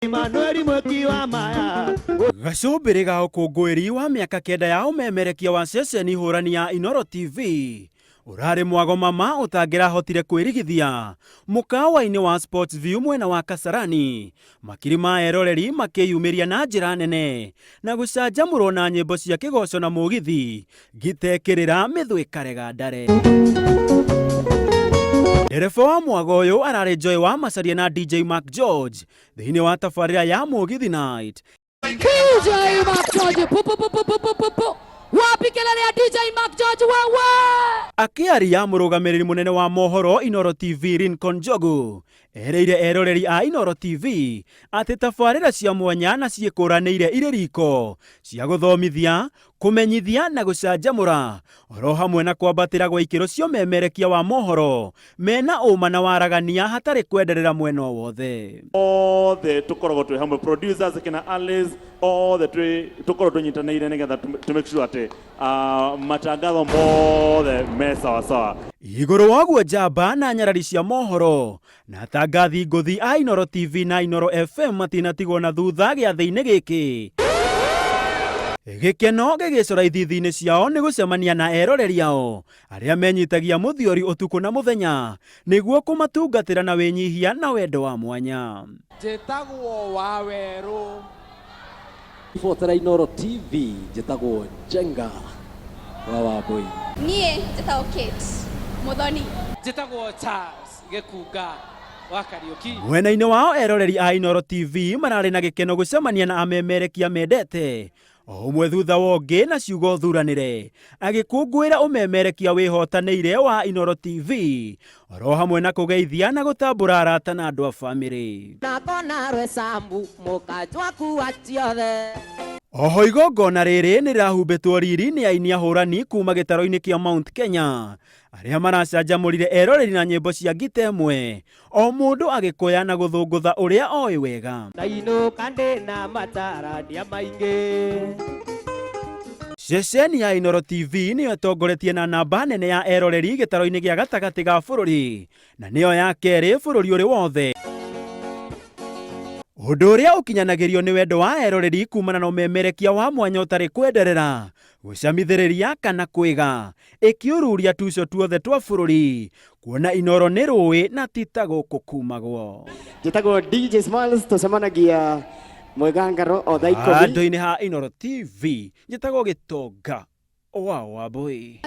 Emmanuel Mweki wa Maya. Gacumbĩrĩ ga ũkũngũĩri wa mĩaka 9 ya ũmemerekia wa ceceni hũrani ya Inooro TV urarĩ mwago mama ũtangĩrahotire kwĩrigithia mũkawa-inĩ wa Sports View mwena wa Kasarani, makiri ma eroreri makĩyumĩria na njĩra nene na gũcanjamũrwo na nyĩmbo cia kĩgoco na mũgithi gitekĩrĩra mĩthwe karega ndare. Ndereba wa mwago ũyũ ararĩ Joy wa Macharia na DJ Mark George thĩinĩ wa tabarĩra ya Mũgithi Night. DJ Mark George, wapi kelele ya DJ Mark George wewe? Akĩaria mũrũgamĩrĩri mũnene wa mohoro Inooro TV Lincoln Njogu ereire eroreri a Inooro TV atĩ tabarĩra cia mwanya na ciĩkũranĩire irĩ riko cia gũthomithia, kũmenyithia na gũcanjamũra oro hamwe na kwambatĩra gwa ikĩro cia ũmemerekia wa mohoro mena ũma na waragania hatarĩ kwenderera mwena o wothe. Othe tukoragwo twĩ hamwe, producers kina Alice, othe tukoragwo tũnyitanĩire nĩgetha to make sure atĩ matangatho mothe me sawa sawa. Igũrũ waguo njamba na nyarari cia mohoro na tangathi ngũthi a Inooro TV na Inooro FM matinatigwo na thutha gĩathĩ-inĩ gĩkĩ. Gĩkeno gĩgĩcora ithithi-inĩ ciao nĩ gũcemania na eroreri ao arĩa menyitagia mũthiori ũtukũ na mũthenya nĩguo kũmatungatĩra na wĩnyihia na wendo wa mwanya. Njĩtagwo Wawerũ ibotera Inooro TV, njĩtagwo Njenga wa Wambui. Niĩ njĩtagwo Kate Muthoni. Njĩtagwo Charles Gĩkunga wa Kariuki. Mwena-inĩ wao eroreri a Inooro TV mararĩ na gĩkeno gũcemania na amemerekia mendete o ũmwe thutha wa ũngĩ na ciugo thuranĩre agĩkũngũĩra ũmemerekia wĩhotanĩire wa Inooro TV oro hamwe na kũgeithia na gũtambũra arata na andũ a bamĩrĩ. Nakona rwesambu mũkanjwaku wa ciothe. Oho igongona rĩrĩ nĩ rĩrahumbĩtwo riri nĩ aini ahũrani kuma gĩtaro-inĩ kĩa Mount Kenya arĩa maracanjamũrire eroreri na nyĩmbo cia ngita ĩmwe o mũndũ agĩkũya na gũthũngũtha ũrĩa oĩ wega. Na inũka ndĩ na matarania maingĩ. Ceceni ya Inooro TV nĩyo ĩtongoretie na namba nene ya eroreri gĩtaro-inĩ gĩa gatagatĩ ga bũrũri na nĩyo ya kerĩ bũrũri ũrĩ wothe. Ũndũ ũrĩa ũkinyanagĩrio nĩ wendo wa eroreri kumana na ũmemerekia wa mwanya ũtarĩ kwenderera, gũcamithĩrĩria kana kwĩga, ĩkĩũruria tuco tuothe twa bũrũri, kuona Inooro nĩ rũĩ na ti ta gũkũ kumagwo. Njĩtagwo DJ Smiles, tũcemanagia Mwĩgangaro o thaa 10. Handũ-inĩ ha Inooro TV, njĩtagwo Gĩtonga wa Wambui.